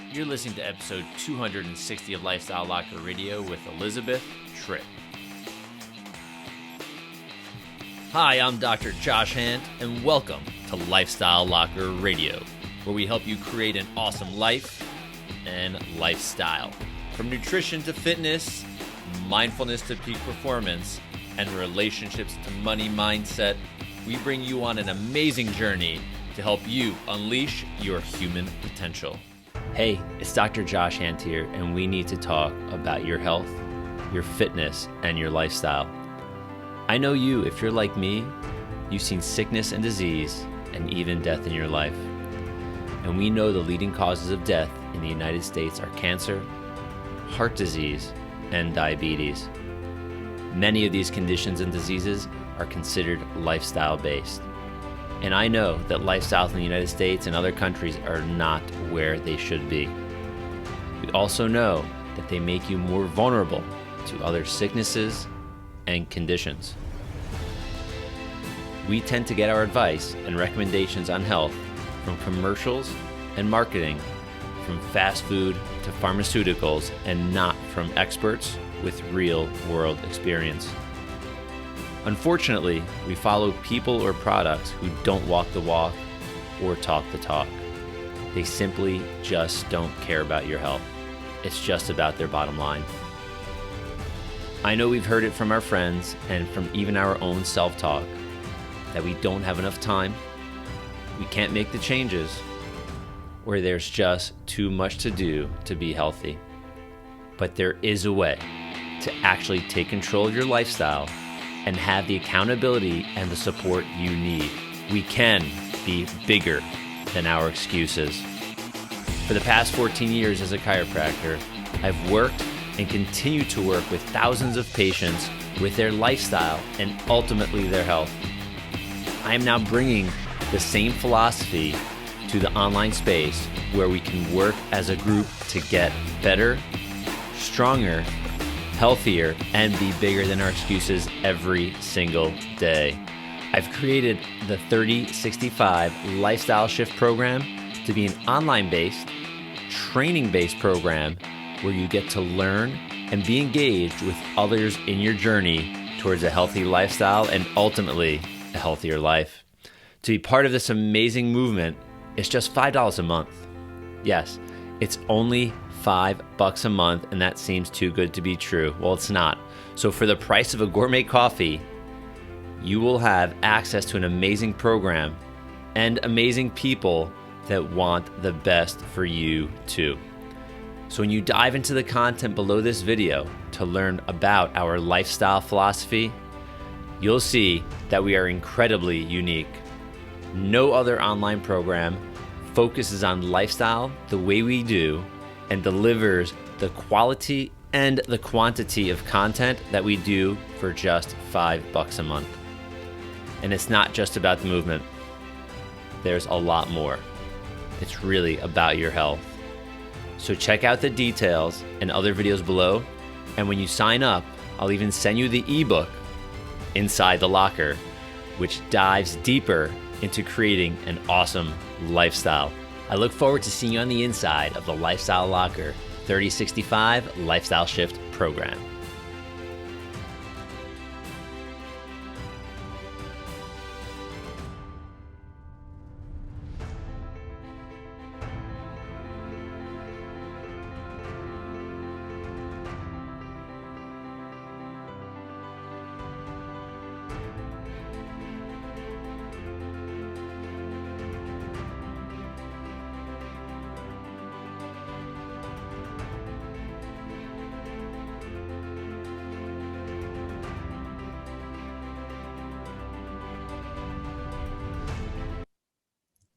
You're listening to episode 260 of Lifestyle Locker Radio with Elizabeth Tripp. Hi, I'm Dr. Josh Hand, and welcome to Lifestyle Locker Radio, where we help you create an awesome life and lifestyle. From nutrition to fitness, mindfulness to peak performance, and relationships to money mindset, we bring you on an amazing journey to help you unleash your human potential. Hey, it's Dr. Josh Hand here, and we need to talk about your health, your fitness, and your lifestyle. I know you, if you're like me, you've seen sickness and disease and even death in your life. And we know the leading causes of death in the United States are cancer, heart disease, and diabetes. Many of these conditions and diseases are considered lifestyle-based. And I know that lifestyles in the United States and other countries are not where they should be. We also know that they make you more vulnerable to other sicknesses and conditions. We tend to get our advice and recommendations on health from commercials and marketing, from fast food to pharmaceuticals, and not from experts with real-world experience. Unfortunately, we follow people or products who don't walk the walk or talk the talk. They simply just don't care about your health. It's just about their bottom line. I know we've heard it from our friends and from even our own self-talk that we don't have enough time, we can't make the changes, or there's just too much to do to be healthy. But there is a way to actually take control of your lifestyle and have the accountability and the support you need. We can be bigger than our excuses. For the past 14 years as a chiropractor, I've worked and continue to work with thousands of patients with their lifestyle and ultimately their health. I am now bringing the same philosophy to the online space where we can work as a group to get better, stronger, healthier, and be bigger than our excuses every single day. I've created the 3065 Lifestyle Shift program to be an online-based, training-based program where you get to learn and be engaged with others in your journey towards a healthy lifestyle and ultimately a healthier life. To be part of this amazing movement, it's just $5 a month. Yes, it's only $5 a month, and that seems too good to be true. Well, it's not. So for the price of a gourmet coffee, you will have access to an amazing program and amazing people that want the best for you too. So when you dive into the content below this video to learn about our lifestyle philosophy, you'll see that we are incredibly unique. No other online program focuses on lifestyle the way we do and delivers the quality and the quantity of content that we do for just $5 a month. And it's not just about the movement. There's a lot more. It's really about your health. So check out the details and other videos below. And when you sign up, I'll even send you the ebook, Inside the Locker, which dives deeper into creating an awesome lifestyle. I look forward to seeing you on the inside of the Lifestyle Locker 3065 Lifestyle Shift program.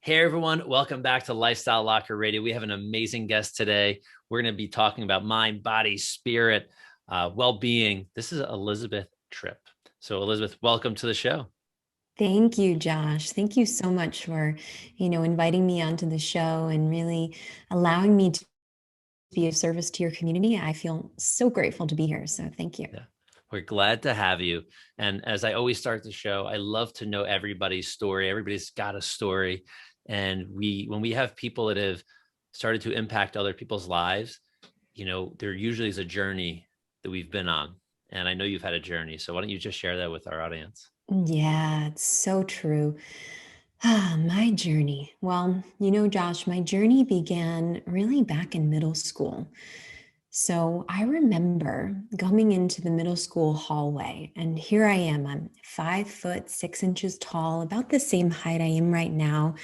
Hey everyone, welcome back to Lifestyle Locker Radio. We have an amazing guest today. We're going to be talking about mind, body, spirit, well-being. This is Elizabeth Tripp. So Elizabeth, welcome to the show. Thank you, Josh. Thank you so much for, inviting me onto the show and really allowing me to be of service to your community. I feel so grateful to be here. So thank you. Yeah. We're glad to have you. And as I always start the show, I love to know everybody's story. Everybody's got a story. And when we have people that have started to impact other people's lives, there usually is a journey that we've been on. And I know you've had a journey. So why don't you just share that with our audience? Yeah, it's so true. My journey. Well, Josh, my journey began really back in middle school. So I remember coming into the middle school hallway, and here I am. I'm 5'6" tall, about the same height I am right now.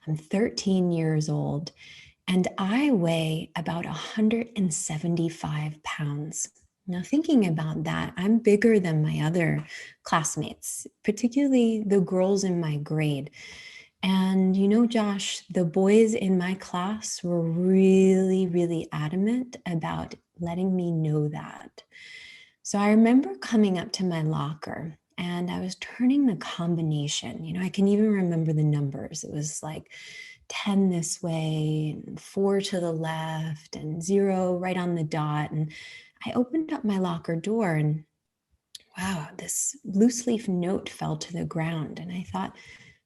I'm 13 years old, and I weigh about 175 pounds. Now, thinking about that, I'm bigger than my other classmates, particularly the girls in my grade. And Josh, the boys in my class were really, really adamant about letting me know that. So I remember coming up to my locker and I was turning the combination. I can even remember the numbers. It was like 10 this way, and 4 to the left, and 0 right on the dot. And I opened up my locker door and wow, this loose leaf note fell to the ground. And I thought,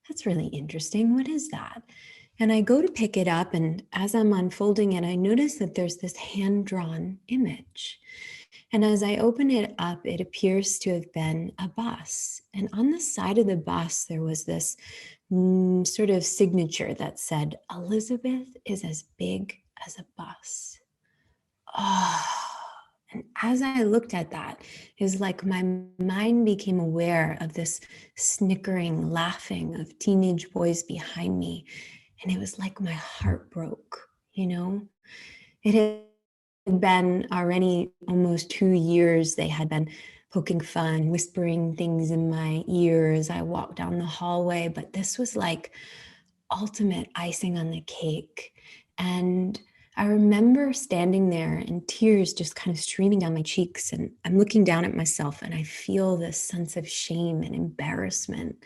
that's really interesting. What is that? And I go to pick it up. And as I'm unfolding it, I notice that there's this hand-drawn image. And as I open it up, it appears to have been a bus. And on the side of the bus, there was this sort of signature that said, Elizabeth is as big as a bus. Oh, and as I looked at that, it was like my mind became aware of this snickering, laughing of teenage boys behind me. And it was like my heart broke. It had been already almost 2 years. They had been poking fun, whispering things in my ear as I walked down the hallway. But this was like ultimate icing on the cake. And I remember standing there and tears just kind of streaming down my cheeks. And I'm looking down at myself and I feel this sense of shame and embarrassment.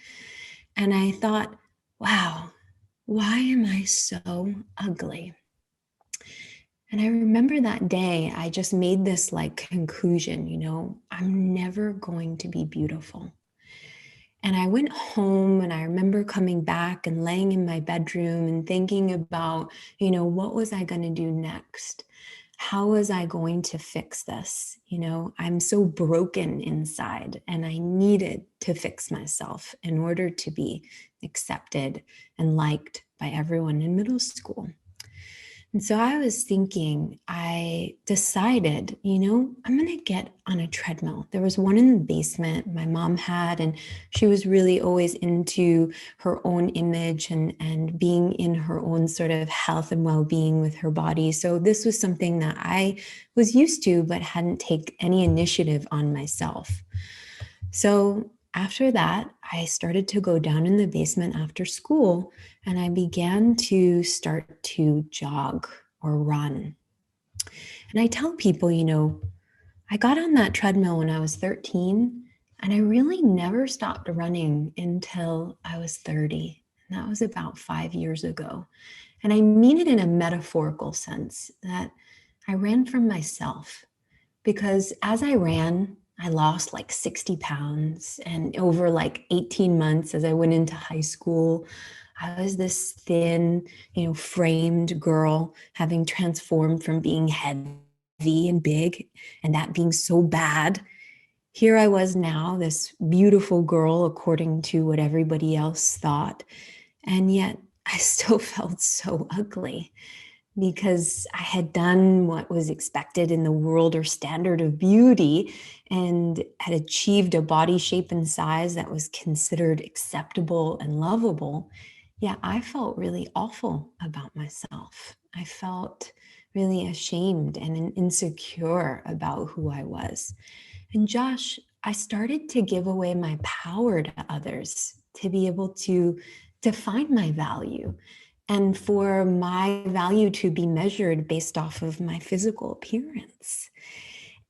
And I thought, wow, why am I so ugly? And I remember that day, I just made this like conclusion, I'm never going to be beautiful. And I went home and I remember coming back and laying in my bedroom and thinking about, what was I going to do next? How was I going to fix this? I'm so broken inside and I needed to fix myself in order to be accepted and liked by everyone in middle school. And so I was thinking, I decided, I'm going to get on a treadmill. There was one in the basement my mom had, and she was really always into her own image and being in her own sort of health and well-being with her body. So this was something that I was used to, but hadn't taken any initiative on myself. So after that, I started to go down in the basement after school and I began to start to jog or run. And I tell people, I got on that treadmill when I was 13 and I really never stopped running until I was 30. And that was about 5 years ago. And I mean it in a metaphorical sense that I ran from myself because as I ran, I lost like 60 pounds. And over like 18 months, as I went into high school, I was this thin, framed girl, having transformed from being heavy and big and that being so bad. Here I was now, this beautiful girl, according to what everybody else thought. And yet I still felt so ugly, because I had done what was expected in the world or standard of beauty and had achieved a body shape and size that was considered acceptable and lovable. Yeah, I felt really awful about myself. I felt really ashamed and insecure about who I was. And Josh, I started to give away my power to others to be able to define my value and for my value to be measured based off of my physical appearance.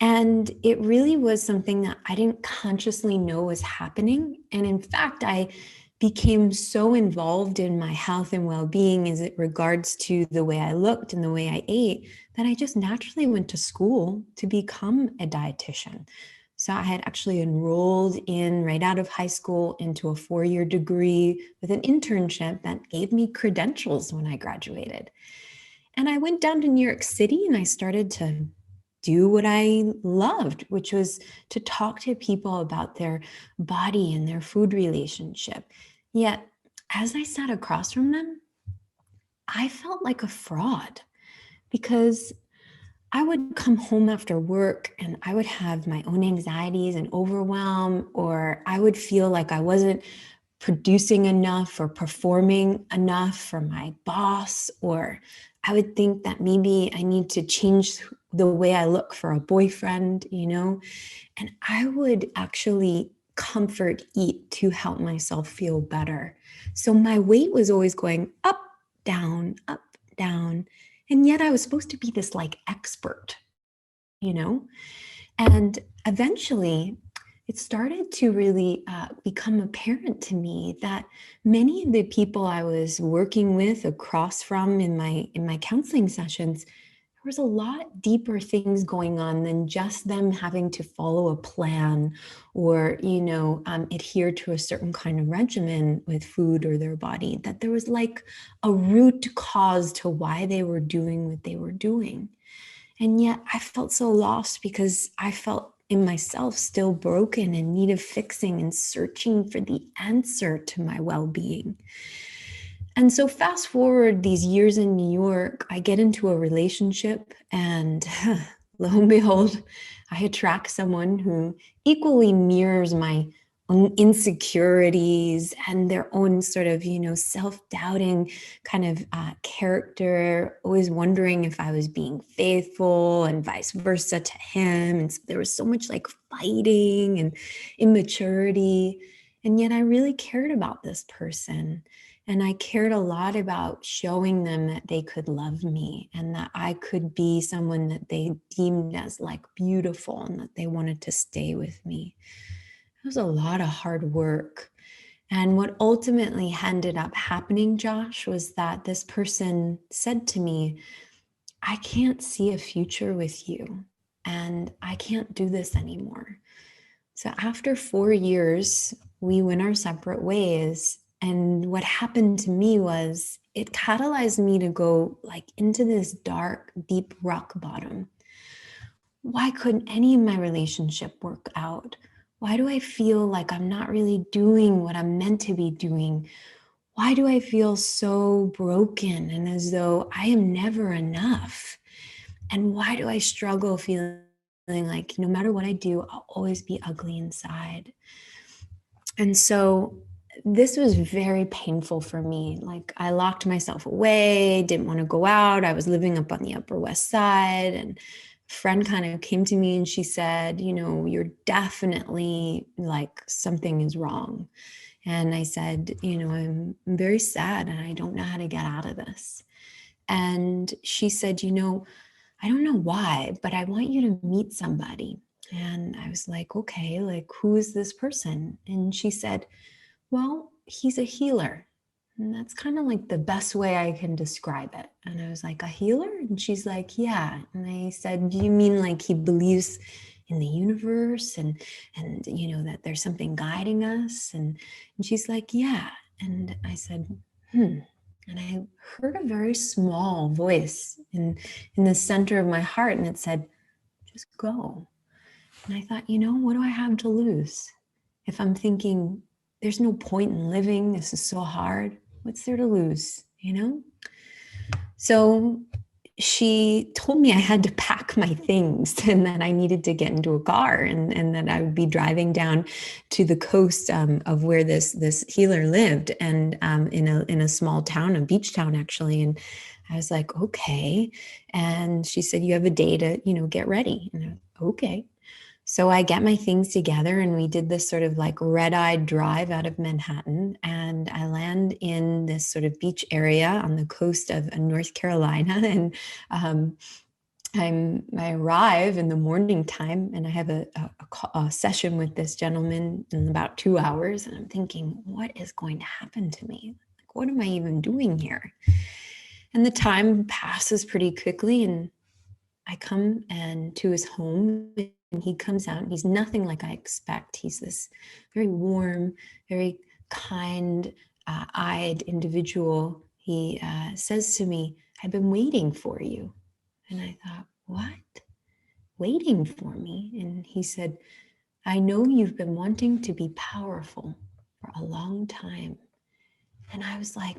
And it really was something that I didn't consciously know was happening. And in fact, I became so involved in my health and well-being as it regards to the way I looked and the way I ate that I just naturally went to school to become a dietitian. So I had actually enrolled in right out of high school into a 4-year degree with an internship that gave me credentials when I graduated. And I went down to New York City and I started to do what I loved, which was to talk to people about their body and their food relationship. Yet, as I sat across from them, I felt like a fraud because I would come home after work and I would have my own anxieties and overwhelm, or I would feel like I wasn't producing enough or performing enough for my boss, or I would think that maybe I need to change the way I look for a boyfriend, and I would actually comfort eat to help myself feel better. So my weight was always going up, down, up, down. And yet I was supposed to be this like expert, you know? And eventually it started to really become apparent to me that many of the people I was working with across from in my counseling sessions, there was a lot deeper things going on than just them having to follow a plan or adhere to a certain kind of regimen with food or their body, that there was like a root cause to why they were doing what they were doing. And yet I felt so lost because I felt in myself still broken and need of fixing and searching for the answer to my well-being. And so fast forward these years in New York, I get into a relationship and lo and behold, I attract someone who equally mirrors my own insecurities and their own sort of, self-doubting kind of character, always wondering if I was being faithful and vice versa to him. And so there was so much like fighting and immaturity. And yet I really cared about this person. And I cared a lot about showing them that they could love me and that I could be someone that they deemed as like beautiful and that they wanted to stay with me. It was a lot of hard work. And what ultimately ended up happening, Josh, was that this person said to me, I can't see a future with you and I can't do this anymore. So after 4 years, we went our separate ways. And what happened to me was it catalyzed me to go like into this dark, deep rock bottom. Why couldn't any of my relationship work out? Why do I feel like I'm not really doing what I'm meant to be doing? Why do I feel so broken and as though I am never enough? And why do I struggle feeling like no matter what I do, I'll always be ugly inside? And so this was very painful for me. Like I locked myself away, didn't want to go out. I was living up on the Upper West Side, and a friend kind of came to me and she said, you're definitely like something is wrong. And I said, I'm very sad and I don't know how to get out of this. And she said, I don't know why, but I want you to meet somebody. And I was like, okay, like who is this person? And she said, well, he's a healer. And that's kind of like the best way I can describe it. And I was like, a healer? And she's like, yeah. And I said, do you mean like he believes in the universe and that there's something guiding us? And she's like, yeah. And I said, And I heard a very small voice in the center of my heart, and it said, just go. And I thought, what do I have to lose? If I'm thinking, there's no point in living, this is so hard, what's there to lose, So she told me I had to pack my things and that I needed to get into a car and that I would be driving down to the coast of where this healer lived, and in a small town, a beach town actually. And I was like, okay. And she said, you have a day to, get ready. And I was, okay. So I get my things together and we did this sort of like red-eyed drive out of Manhattan, and I land in this sort of beach area on the coast of North Carolina. And I arrive in the morning time and I have a session with this gentleman in about 2 hours. And I'm thinking, what is going to happen to me? Like, what am I even doing here? And the time passes pretty quickly, and I come and to his home, and he comes out and he's nothing like I expect. He's this very warm, very kind eyed individual. He says to me, I've been waiting for you. And I thought, what? Waiting for me? And he said, I know you've been wanting to be powerful for a long time. And I was like,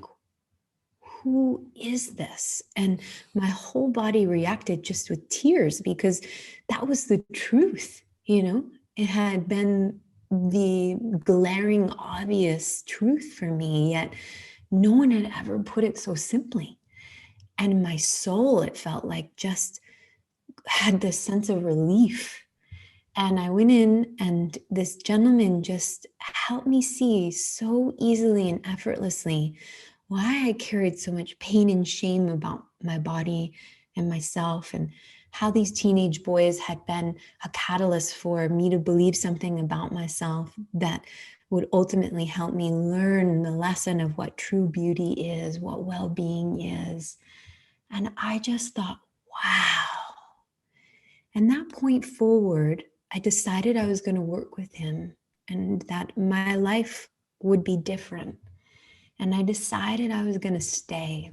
who is this? And my whole body reacted just with tears, because that was the truth. It had been the glaring, obvious truth for me, yet no one had ever put it so simply. And my soul, it felt like, just had this sense of relief. And I went in, and this gentleman just helped me see so easily and effortlessly why I carried so much pain and shame about my body and myself, and how these teenage boys had been a catalyst for me to believe something about myself that would ultimately help me learn the lesson of what true beauty is, what well-being is. And I just thought, wow. And that point forward, I decided I was going to work with him, and that my life would be different. And I decided I was going to stay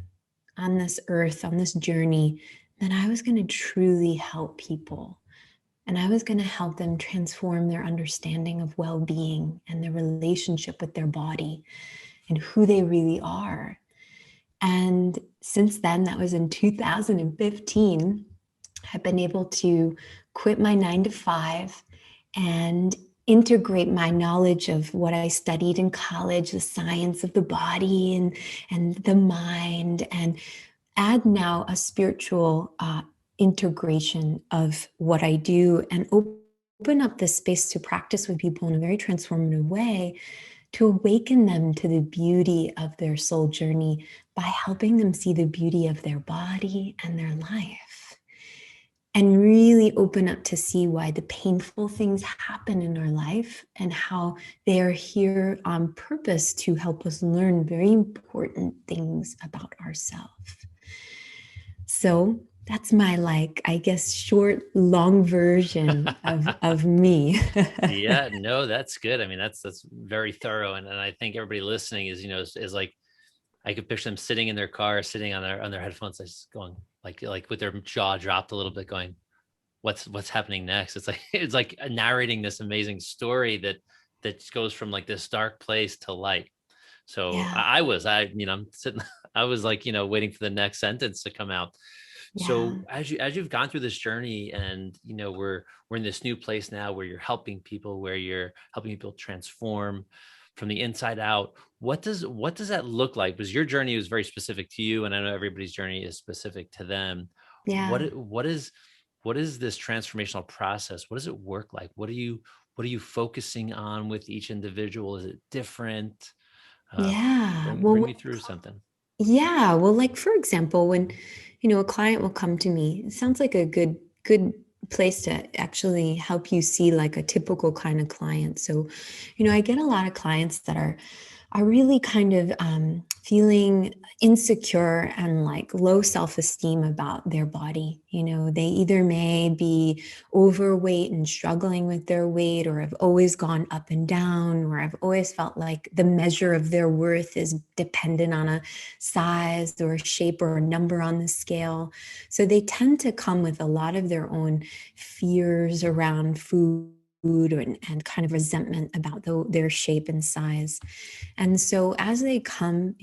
on this earth, on this journey, that I was going to truly help people. And I was going to help them transform their understanding of well-being and their relationship with their body and who they really are. And since then, that was in 2015, I've been able to quit my 9 to 5 and integrate my knowledge of what I studied in college, the science of the body and the mind, and add now a spiritual integration of what I do, and open up this space to practice with people in a very transformative way, to awaken them to the beauty of their soul journey by helping them see the beauty of their body and their life. And really open up to see why the painful things happen in our life, and how they are here on purpose to help us learn very important things about ourselves. So that's my, I guess, short, long version of me. Yeah, no, that's good. I mean, that's very thorough. And I think everybody listening is like, I could picture them sitting in their car, sitting on their headphones, just going like with their jaw dropped a little bit, going, what's happening next? It's like narrating this amazing story that goes from like this dark place to light. So Yeah, I'm sitting, I was like, waiting for the next sentence to come out. yeah, So as you've gone through this journey, and we're in this new place now where you're helping people, where you're helping people transform from the inside out. What does that look like? Because your journey was very specific to you, and I know everybody's journey is specific to them. yeah, What is this transformational process? What does it work like? What are you focusing on with each individual? Is it different? Uh, yeah. bring me through something. Yeah. Well, for example, when, a client will come to me, it sounds like a good place to actually help you see like a typical kind of client. So, I get a lot of clients that are really kind of feeling insecure and like low self-esteem about their body. They either may be overweight and struggling with their weight, or have always gone up and down, or have always felt like the measure of their worth is dependent on a size or a shape or a number on the scale. So they tend to come with a lot of their own fears around food, and kind of resentment about their shape and size. And so as they come,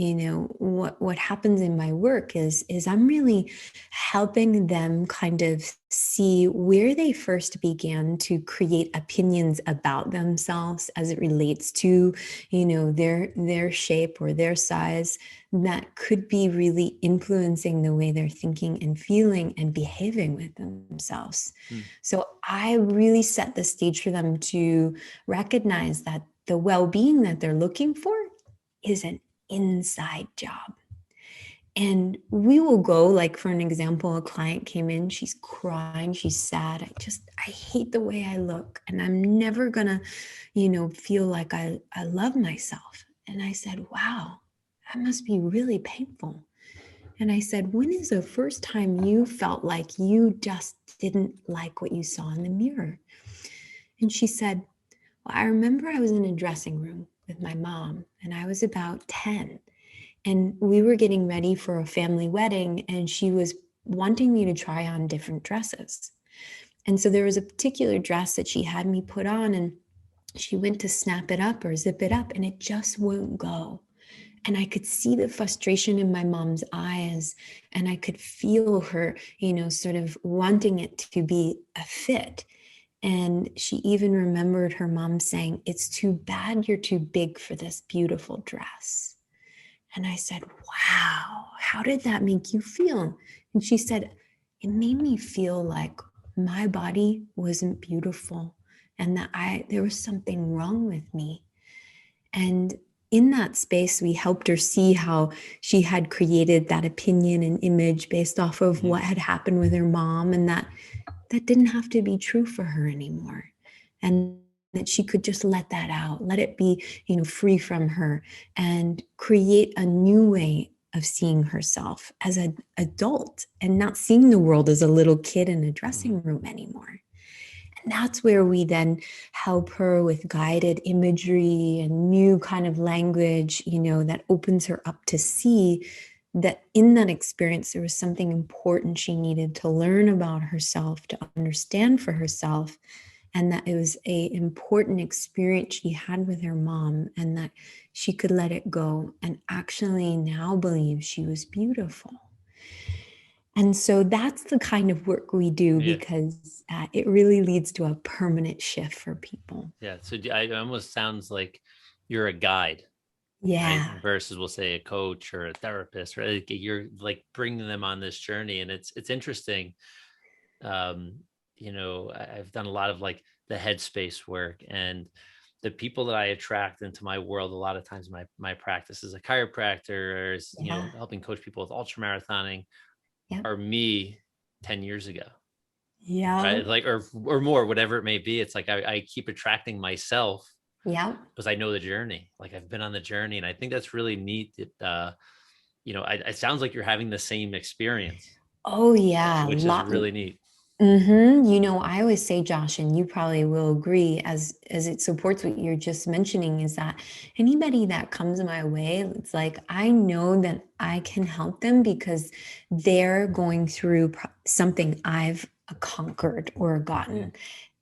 what happens in my work is I'm really helping them kind of see where they first began to create opinions about themselves as it relates to, their shape or their size, that could be really influencing the way they're thinking and feeling and behaving with themselves. Hmm. So I really set the stage for them to recognize that the well-being that they're looking for is an inside job. And we will go, like, for an example, a client came in, she's crying, she's sad. I hate the way I look, and I'm never gonna, feel like I love myself. And I said, wow, that must be really painful. And I said, when is the first time you felt like you just didn't like what you saw in the mirror? And she said, well, I remember I was in a dressing room with my mom, and I was about 10. And we were getting ready for a family wedding, and she was wanting me to try on different dresses. And so there was a particular dress that she had me put on, and she went to snap it up or zip it up, and it just wouldn't go. And I could see the frustration in my mom's eyes, and I could feel her, sort of wanting it to be a fit. And she even remembered her mom saying, "It's too bad you're too big for this beautiful dress." And I said, "Wow, how did that make you feel?" And she said, "It made me feel like my body wasn't beautiful and that there was something wrong with me." And in that space, we helped her see how she had created that opinion and image based off of what had happened with her mom, and that didn't have to be true for her anymore. And that she could just let that out, let it be, free from her, and create a new way of seeing herself as an adult and not seeing the world as a little kid in a dressing room anymore. And that's where we then help her with guided imagery and new kind of language, that opens her up to see that in that experience, there was something important she needed to learn about herself, to understand for herself, and that it was an important experience she had with her mom, and that she could let it go and actually now believe she was beautiful. And so that's the kind of work we do, because it really leads to a permanent shift for people. Yeah. So it almost sounds like you're a guide, Yeah. right? Versus we'll say a coach or a therapist, right? Like you're like bringing them on this journey. And it's interesting. I've done a lot of like the headspace work, and the people that I attract into my world, a lot of times my practice as a chiropractor, or as, Yeah. helping coach people with ultra marathoning, Yep. are me 10 years ago, Yeah. right? Like, or more, whatever it may be. It's like I keep attracting myself Yep. because I know the journey. Like I've been on the journey, and I think that's really neat. That it sounds like you're having the same experience, Oh, yeah. which is really neat. I always say, Josh, and you probably will agree, as it supports what you're just mentioning, is that anybody that comes my way, it's like I know that I can help them because they're going through something I've conquered or gotten.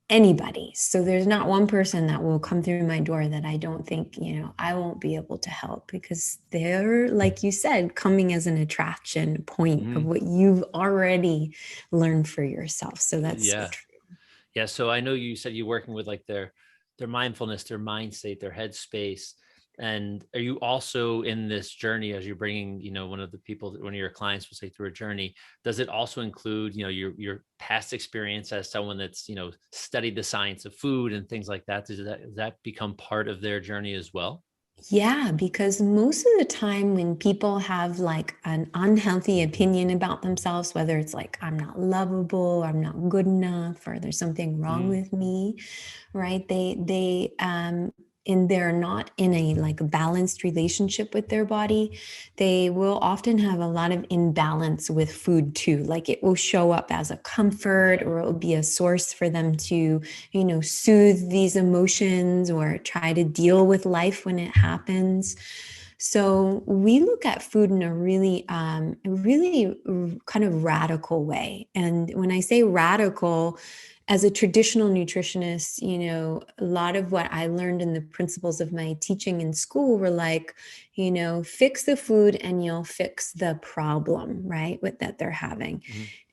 Anybody. So there's not one person that will come through my door that I don't think, I won't be able to help, because they're, like you said, coming as an attraction point of what you've already learned for yourself. So that's so Yeah. true. Yeah. So I know you said you're working with like their mindfulness, their mind state, their headspace. And are you also in this journey as you're bringing, one of the people, one of your clients will say through a journey, does it also include, your past experience as someone that's, studied the science of food and things like that? Does that become part of their journey as well? Yeah, because most of the time when people have like an unhealthy opinion about themselves, whether it's like, I'm not lovable, I'm not good enough, or there's something wrong with me, right? And they're not in a like balanced relationship with their body, they will often have a lot of imbalance with food too. Like it will show up as a comfort, or it will be a source for them to, soothe these emotions or try to deal with life when it happens. So we look at food in a really kind of radical way. And when I say radical, as a traditional nutritionist, a lot of what I learned in the principles of my teaching in school were like, fix the food and you'll fix the problem, right? With that they're having.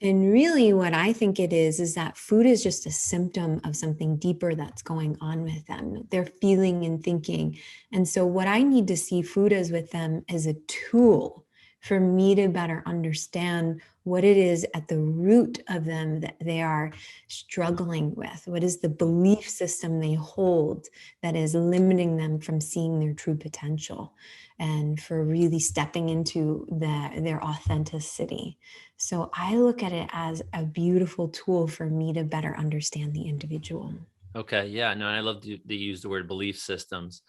And really what I think it is that food is just a symptom of something deeper that's going on with them. They're feeling and thinking. And so what I need to see food as with them is a tool for me to better understand what it is at the root of them that they are struggling with. What is the belief system they hold that is limiting them from seeing their true potential and for really stepping into their authenticity? So I look at it as a beautiful tool for me to better understand the individual. Okay. Yeah. No, I love to use the word belief systems.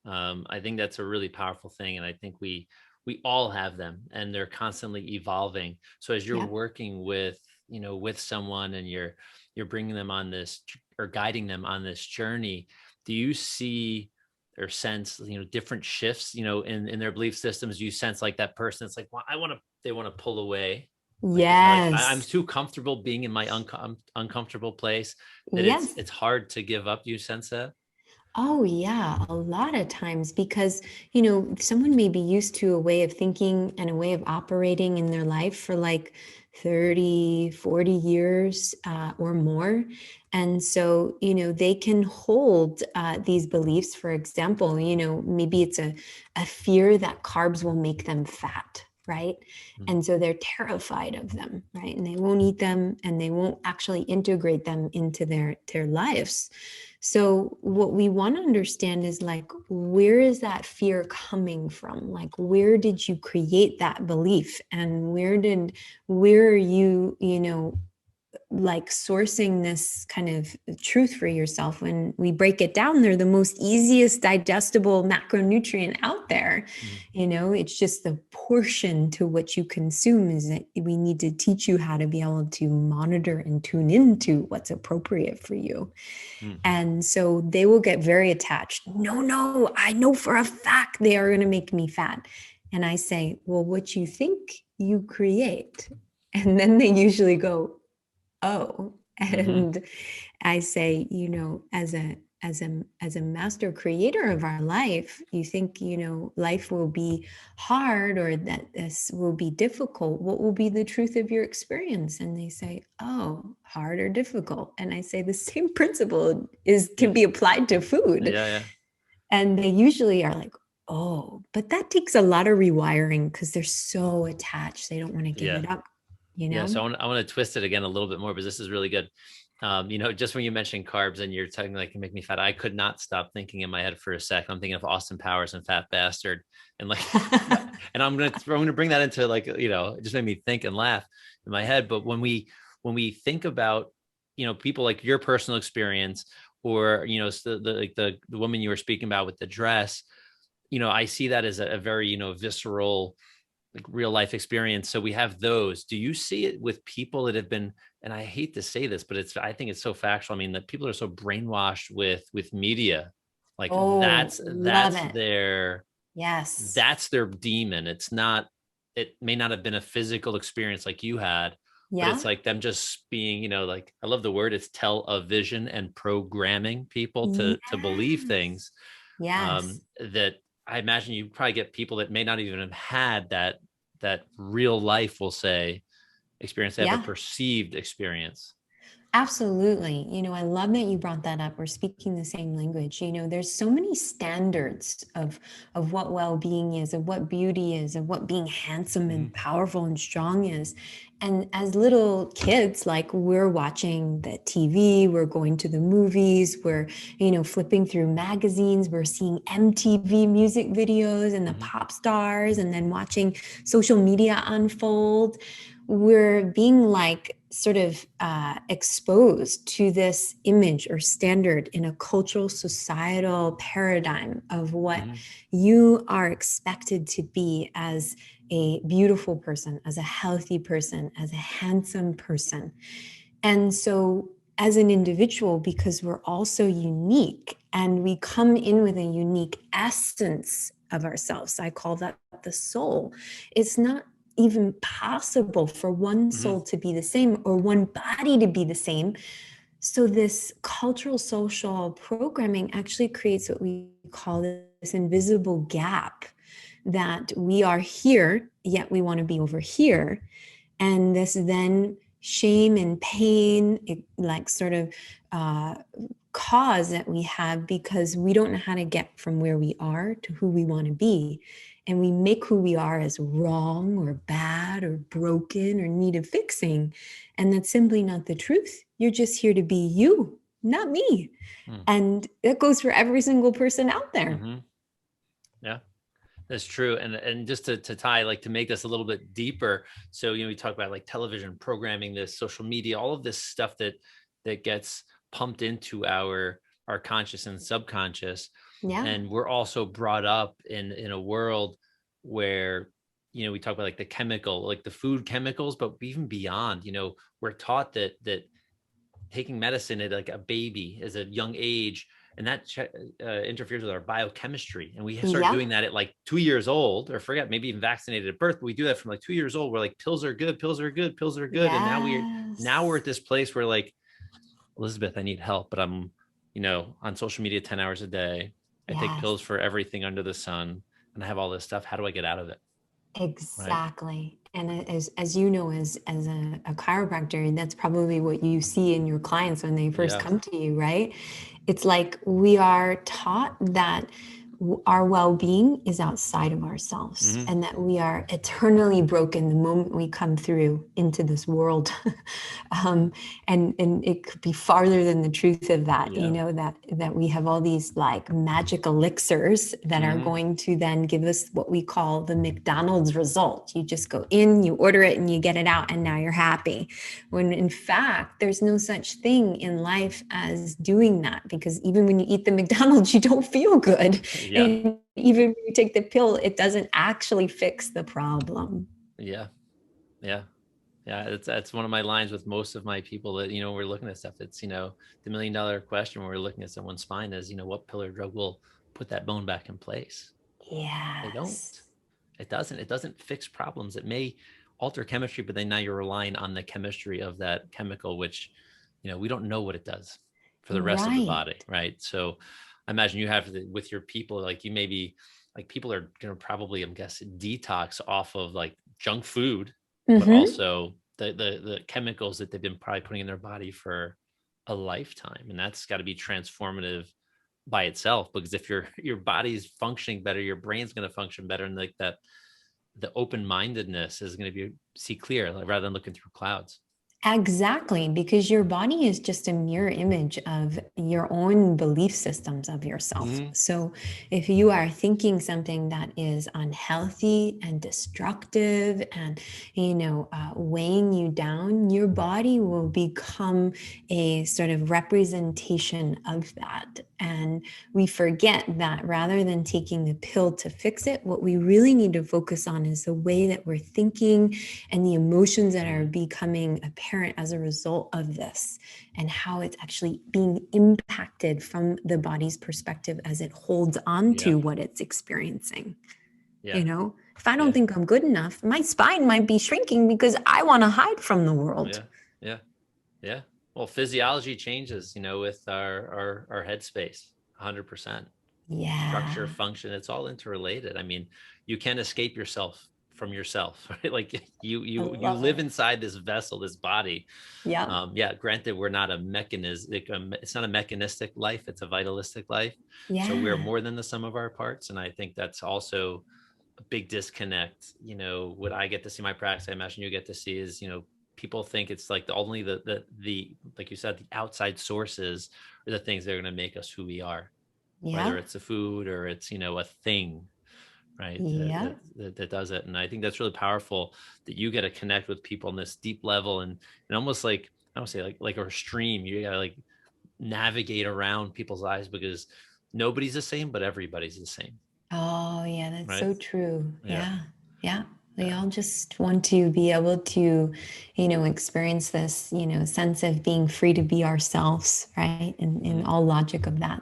I think that's a really powerful thing, and I think we all have them, and they're constantly evolving. So as you're Yeah. working with, with someone, and you're bringing them on this or guiding them on this journey, do you see or sense, different shifts, in their belief systems? You sense like that person, it's like, well, they want to pull away. Like, is that like, I'm Yes. too comfortable being in my uncomfortable place that Yes. it's hard to give up. Do you sense that? Oh, yeah, a lot of times because, someone may be used to a way of thinking and a way of operating in their life for like 30, 40 years or more. And so, they can hold these beliefs. For example, maybe it's a fear that carbs will make them fat, right? Mm. And so they're terrified of them, right? And they won't eat them and they won't actually integrate them into their lives. So what we want to understand is like, where is that fear coming from? Like, where did you create that belief? And where are you, like sourcing this kind of truth for yourself? When we break it down, they're the most easiest digestible macronutrient out there. Mm. It's just the portion to what you consume is that we need to teach you how to be able to monitor and tune into what's appropriate for you. Mm. And so they will get very attached. No, I know for a fact they are going to make me fat. And I say, well, what you think you create. And then they usually go, oh. Mm-hmm. And I say, as a master creator of our life, you think, life will be hard or that this will be difficult. What will be the truth of your experience? And they say, oh, hard or difficult. And I say the same principle can be applied to food. Yeah, yeah. And they usually are like, oh, but that takes a lot of rewiring because they're so attached. They don't want to give Yeah. it up, Yeah. So I want to twist it again a little bit more, because this is really good. Just when you mentioned carbs and you're talking like, can make me fat, I could not stop thinking in my head for a second. I'm thinking of Austin Powers and Fat Bastard, and like, and I'm gonna bring that into like, it just made me think and laugh in my head. But when we think about, people like your personal experience, or the woman you were speaking about with the dress, I see that as a very visceral, like real life experience. So we have those. Do you see it with people that have been, and I hate to say this, but I think it's so factual. I mean, that people are so brainwashed with media. Like Oh, that's love it. Yes. that's their demon. It may not have been a physical experience like you had, but Yeah. it's like them just being, like, I love the word, it's television and programming people to believe Yes. things, Yes. that I imagine you probably get people that may not even have had that real life, will say, experience. They have a Yeah. perceived experience. Absolutely. I love that you brought that up. We're speaking the same language. There's so many standards of what well-being is, of what beauty is, of what being handsome Mm-hmm. and powerful and strong is. And as little kids, like we're watching the TV, we're going to the movies, we're, flipping through magazines, we're seeing MTV music videos and the Mm-hmm. pop stars, and then watching social media unfold. We're being like sort of exposed to this image or standard in a cultural societal paradigm of what Mm-hmm. you are expected to be as a beautiful person, as a healthy person, as a handsome person. And so as an individual, because we're all so unique and we come in with a unique essence of ourselves, I call that the soul. It's not even possible for one Mm-hmm. soul to be the same or one body to be the same. So this cultural social programming actually creates what we call this invisible gap, that we are here, yet we want to be over here. And this then shame and pain, like sort of cause that we have because we don't know how to get from where we are to who we want to be. And we make who we are as wrong or bad or broken or needed fixing. And that's simply not the truth. You're just here to be you, not me. And that goes for every single person out there. Mm-hmm. Yeah. That's true. And just to tie, like, to make this a little bit deeper. So, we talk about like television programming, this social media, all of this stuff that gets pumped into our conscious and subconscious. Yeah. And we're also brought up in a world where, we talk about like the chemical, like the food chemicals, but even beyond, we're taught that taking medicine at like a baby as a young age and that interferes with our biochemistry. And we start Yep. doing that at like 2 years old, or forget, maybe even vaccinated at birth, but we do that from like 2 years old. We're like, pills are good, pills are good, pills are good. And now we're Yes. at this place where like, Elizabeth, I need help, but I'm, on social media 10 hours a day. I take Yes. pills for everything under the sun, and I have all this stuff. How do I get out of it? Right. Exactly. And as you know, as a chiropractor, that's probably what you see in your clients when they first Yes. come to you, right? It's like we are taught that our well-being is outside of ourselves Mm-hmm. and that we are eternally broken the moment we come through into this world. And it could be farther than the truth of that, Yeah. that we have all these like magic elixirs that are Mm-hmm. going to then give us what we call the McDonald's result. You just go in, you order it, and you get it out, and now you're happy. When in fact, there's no such thing in life as doing that, because even when you eat the McDonald's, you don't feel good. Yeah. And even when you take the pill, it doesn't actually fix the problem. Yeah. Yeah. Yeah, that's one of my lines with most of my people that, we're looking at stuff. It's, the $1 million question when we're looking at someone's spine is, what pill or drug will put that bone back in place? They don't. Yes. It doesn't fix problems. It may alter chemistry, but then now you're relying on the chemistry of that chemical, which, we don't know what it does for the rest of the Right. body. Right. So I imagine you have with your people, like you maybe like people are going to probably, I'm guessing, detox off of like junk food, but Mm-hmm. also the chemicals that they've been probably putting in their body for a lifetime. And that's got to be transformative by itself, because if your body's functioning better, your brain's going to function better, and like that, the open-mindedness is going to be see clear, like, rather than looking through clouds. Exactly, because your body is just a mirror image of your own belief systems of yourself. Mm-hmm. So, if you are thinking something that is unhealthy and destructive and, weighing you down, your body will become a sort of representation of that. And we forget that rather than taking the pill to fix it, what we really need to focus on is the way that we're thinking and the emotions that are becoming apparent as a result of this, and how it's actually being impacted from the body's perspective as it holds on Yeah. to what it's experiencing. Yeah. If I don't Yeah. think I'm good enough, my spine might be shrinking because I want to hide from the world. Yeah. Yeah. Yeah. Well, physiology changes, with our headspace 100%. Structure, Yeah. function, it's all interrelated. I mean, you can't escape yourself from yourself, right? Like I you love live it. inside this vessel, this body. Yeah. Yeah, granted, we're not a mechanistic, it's not a mechanistic life, it's a vitalistic life. So we're Yeah. more than the sum of our parts. And I think that's also a big disconnect. What I get to see in my practice, I imagine you get to see, is, people think it's like only the like you said, the outside sources are the things that are going to make us who we are, whether Yeah. it's a food or it's, a thing, right, Yeah. that does it. And I think that's really powerful, that you get to connect with people on this deep level, and almost like, I don't say like a stream, you gotta like navigate around people's lives, because nobody's the same, but everybody's the same, Oh, yeah, that's right? so true. Yeah. Yeah. Yeah. We Yeah. all just want to be able to, experience this, sense of being free to be ourselves, right? In Mm-hmm. all logic of that.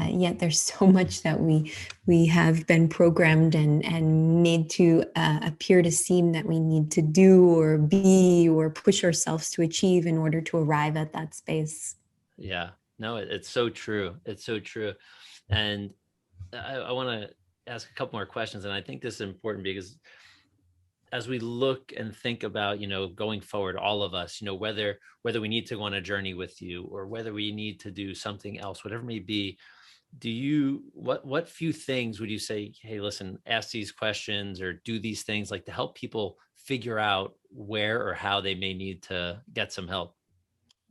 Yet there's so much that we have been programmed and made to appear to seem that we need to do or be or push ourselves to achieve in order to arrive at that space. Yeah. No, it's so true. It's so true. And I want to ask a couple more questions, and I think this is important because as we look and think about, going forward, all of us, whether we need to go on a journey with you, or whether we need to do something else, whatever it may be, what few things would you say, hey, listen, ask these questions or do these things, like to help people figure out where or how they may need to get some help?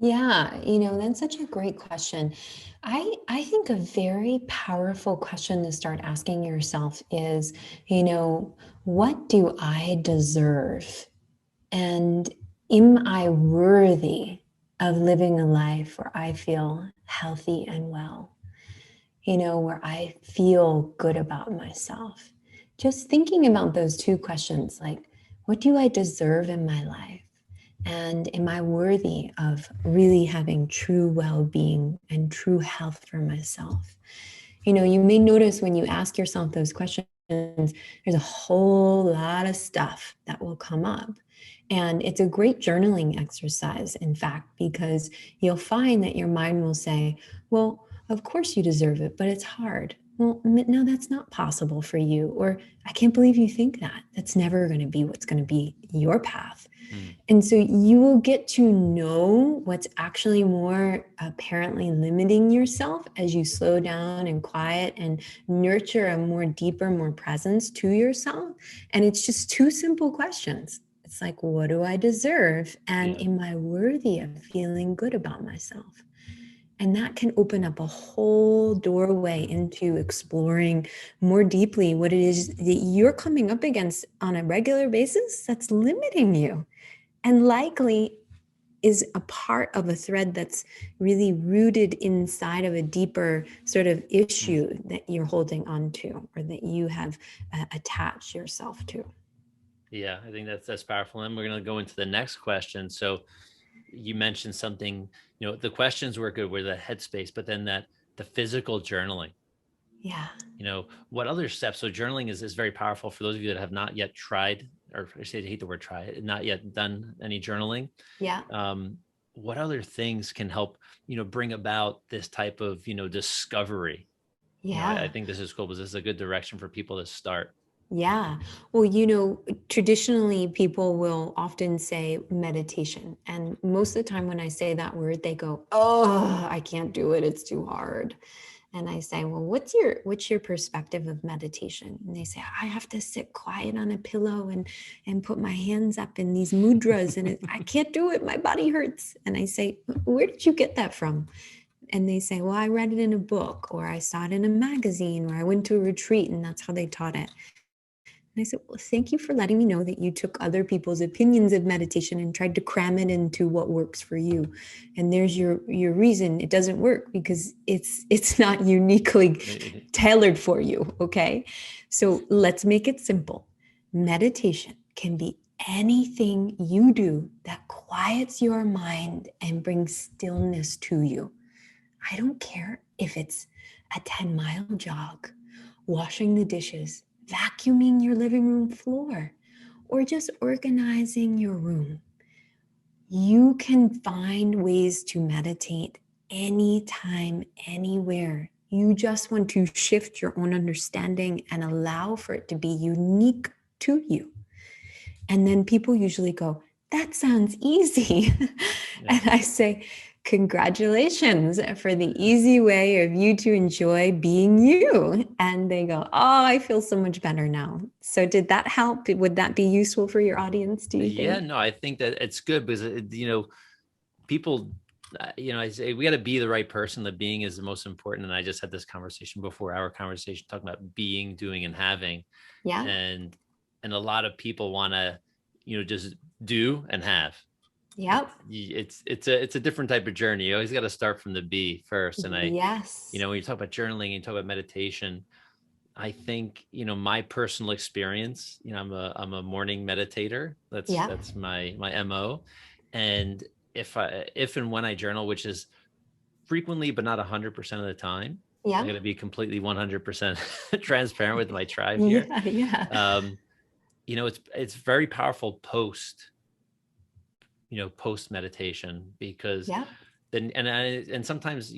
Yeah, that's such a great question. I think a very powerful question to start asking yourself is, what do I deserve? And am I worthy of living a life where I feel healthy and well? Where I feel good about myself. Just thinking about those two questions, like, what do I deserve in my life? And am I worthy of really having true well-being and true health for myself? You may notice when you ask yourself those questions, there's a whole lot of stuff that will come up. And it's a great journaling exercise, in fact, because you'll find that your mind will say, well, of course you deserve it, but it's hard. Well, no, that's not possible for you. Or I can't believe you think that. That's never going to be what's going to be your path. And so you will get to know what's actually more apparently limiting yourself as you slow down and quiet and nurture a more deeper, more presence to yourself. And it's just two simple questions. It's like, what do I deserve? And am I worthy of feeling good about myself? And that can open up a whole doorway into exploring more deeply what it is that you're coming up against on a regular basis that's limiting you, and likely is a part of a thread that's really rooted inside of a deeper sort of issue that you're holding on to, or that you have attached yourself to. Yeah, I think that's powerful. And we're going to go into the next question. So you mentioned something, the questions were good, were the headspace, but then the physical journaling. Yeah. What other steps? So journaling is very powerful for those of you that have not yet tried, or I hate the word try, not yet done any journaling. Yeah. What other things can help, bring about this type of, discovery? Yeah. I think this is cool because this is a good direction for people to start. Yeah. Well, traditionally people will often say meditation. And most of the time when I say that word, they go, oh, I can't do it. It's too hard. And I say, well, what's your perspective of meditation? And they say, I have to sit quiet on a pillow and put my hands up in these mudras, and I can't do it. My body hurts. And I say, where did you get that from? And they say, well, I read it in a book, or I saw it in a magazine, or I went to a retreat and that's how they taught it. And I said, well, thank you for letting me know that you took other people's opinions of meditation and tried to cram it into what works for you. And there's your reason it doesn't work, because it's not uniquely tailored for you. Okay. So let's make it simple. Meditation can be anything you do that quiets your mind and brings stillness to you. I don't care if it's a 10-mile jog, washing the dishes, vacuuming your living room floor, or just organizing your room. You can find ways to meditate anytime, anywhere. You just want to shift your own understanding and allow for it to be unique to you. And then people usually go, that sounds easy. And I say, congratulations for the easy way of you to enjoy being you. And they go, oh, I feel so much better now. So did that help? Would that be useful for your audience, do you think? Yeah, no, I think that it's good because, people, I say we got to be the right person. The being is the most important. And I just had this conversation before our conversation talking about being, doing, and having. Yeah. And a lot of people want to, just do and have. Yep. It's a different type of journey. You always got to start from the be first. And yes. when you talk about journaling and you talk about meditation, I think, my personal experience, I'm a morning meditator. That's my MO. And if and when I journal, which is frequently, but not 100% of the time, I'm going to be completely 100% transparent with my tribe here. Yeah. It's very powerful post meditation, because then, and sometimes,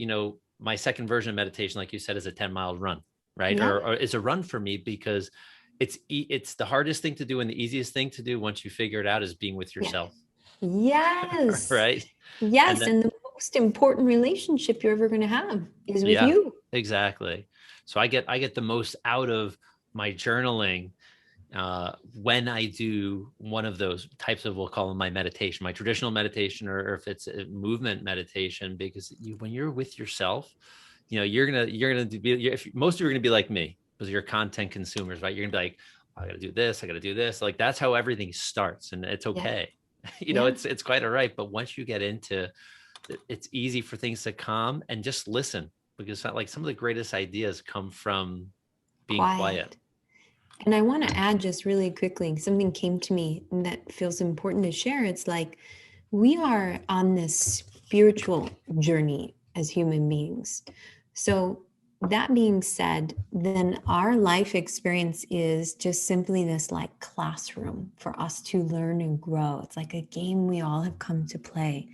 my second version of meditation, like you said, is a 10-mile run, right? Or it's a run for me, because it's the hardest thing to do. And the easiest thing to do once you figure it out is being with yourself. Yes. Right. Yes. And the most important relationship you're ever going to have is with you. Exactly. So I get the most out of my journaling when I do one of those types of, we'll call them my meditation, my traditional meditation, or if it's a movement meditation, because when you're with yourself, you're gonna be, if most of you are gonna be like me, because you're content consumers, right? You're gonna be like, I gotta do this. Like, that's how everything starts, and it's okay. It's quite all right. But once you get into, it's easy for things to calm and just listen, because like some of the greatest ideas come from being quiet. And I want to add just really quickly, something came to me that feels important to share. It's like, we are on this spiritual journey as human beings. So, that being said, then our life experience is just simply this like classroom for us to learn and grow. It's like a game we all have come to play.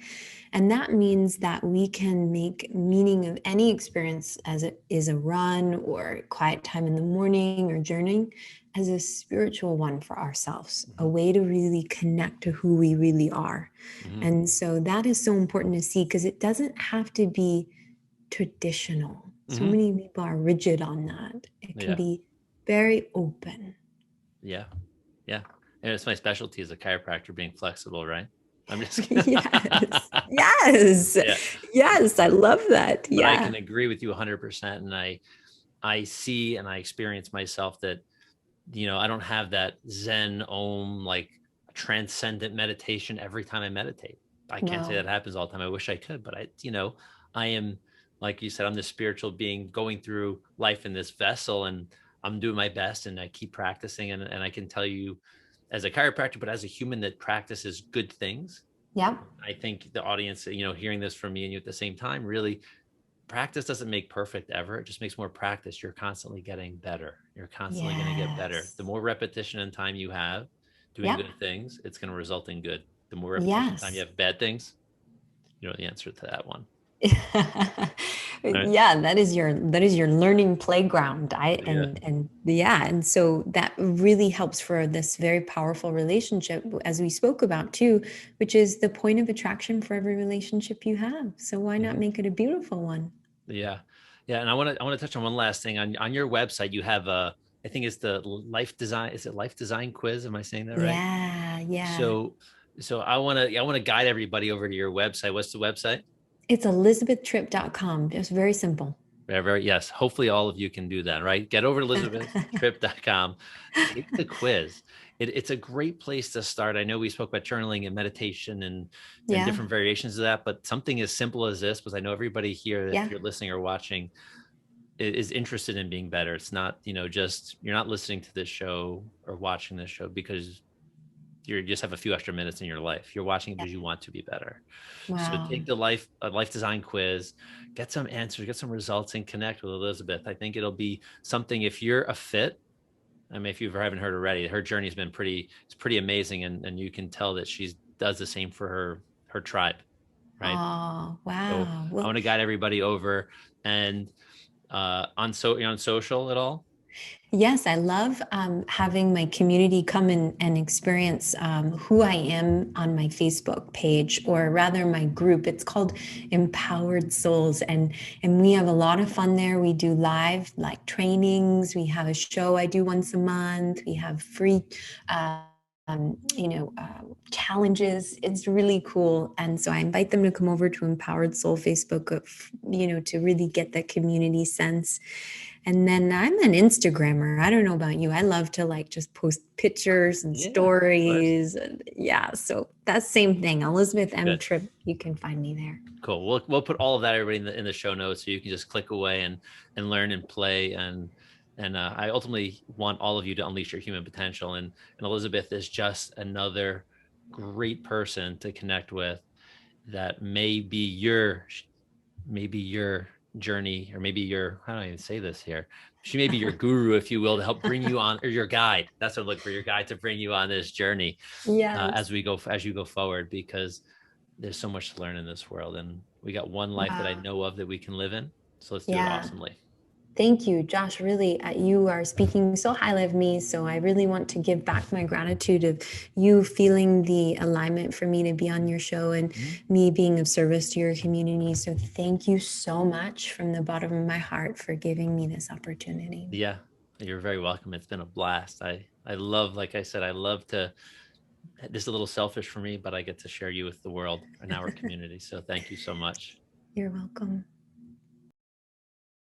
And that means that we can make meaning of any experience, as it is a run or quiet time in the morning or journeying, as a spiritual one for ourselves, a way to really connect to who we really are. Mm-hmm. And so that is so important to see, because it doesn't have to be traditional. So Mm-hmm. many people are rigid on that. It can Yeah. be very open. Yeah. Yeah. And it's my specialty as a chiropractor, being flexible, right? I'm just Yes. Yes. Yeah. Yes. I love that. But I Yeah. can agree with you 100%. And I see and I experience myself that, I don't have that Zen Om, like transcendent meditation every time I meditate. I can't say No. that happens all the time. I wish I could, but I am, like you said, I'm this spiritual being going through life in this vessel, and I'm doing my best, and I keep practicing. And I can tell you, as a chiropractor, but as a human that practices good things, Yep. I think the audience, hearing this from me and you at the same time, really, practice doesn't make perfect ever. It just makes more practice. You're constantly getting better. You're constantly going to get better. Yes. The more repetition and time you have doing Yep. good things, it's going to result in good. The more repetition time you Yes. have bad things, you know the answer to that one. Right? Yeah, that is your learning playground. Yeah. And so that really helps for this very powerful relationship, as we spoke about too, which is the point of attraction for every relationship you have. So why not Mm-hmm. make it a beautiful one? Yeah. Yeah. And I want to touch on one last thing. On your website, you have I think it's the life design. Is it life design quiz? Am I saying that right? Yeah, yeah. So I want to guide everybody over to your website. What's the website? It's elizabethtripp.com. Just very simple. Very, very, yes. Hopefully all of you can do that, right? Get over to elizabethtripp.com, take the quiz. It's a great place to start. I know we spoke about journaling and meditation and Yeah, different variations of that, but something as simple as this, because I know everybody here, if yeah, you're listening or watching, is interested in being better. It's not, just you're not listening to this show or watching this show because you just have a few extra minutes in your life. You're watching it yeah. because you want to be better. So Wow. take the life design quiz, get some answers, get some results, and connect with Elizabeth. I think it'll be something. If you're a fit, I mean, if you haven't heard already, her journey has been it's pretty amazing, and you can tell that she does the same for her tribe, right? Oh, So wow. I Well, want to guide everybody over. And you're on social at all? yes, I love having my community come in and experience who I am on my Facebook page, or rather my group. It's called Empowered Souls, and we have a lot of fun there. We do live like trainings. We have a show I do once a month. We have free. Challenges. It's really cool. And so I invite them to come over to Empowered Soul Facebook, to really get that community sense. And then I'm an Instagrammer. I don't know about you. I love to like just post pictures and Yeah, of course. stories. And yeah, so that's same thing. Elizabeth M. Good. Tripp, you can find me there. Cool. We'll put all of that, everybody, in the show notes, so you can just click away and learn and play. And I ultimately want all of you to unleash your human potential. And Elizabeth is just another great person to connect with, that maybe your journey, or maybe your, how do I even say this here? She may be your guru, if you will, to help bring you on, or your guide. That's what I look for, your guide to bring you on this journey Yes. as you go forward, because there's so much to learn in this world, and we got one life that I Wow. know of that we can live in. So let's do it Yeah. awesomely. Thank you, Josh. Really, you are speaking so highly of me. So I really want to give back my gratitude of you feeling the alignment for me to be on your show, and me being of service to your community. So thank you so much from the bottom of my heart for giving me this opportunity. Yeah, you're very welcome. It's been a blast. I love, like I said, I love to, this is a little selfish for me, but I get to share you with the world and our community. So thank you so much. You're welcome.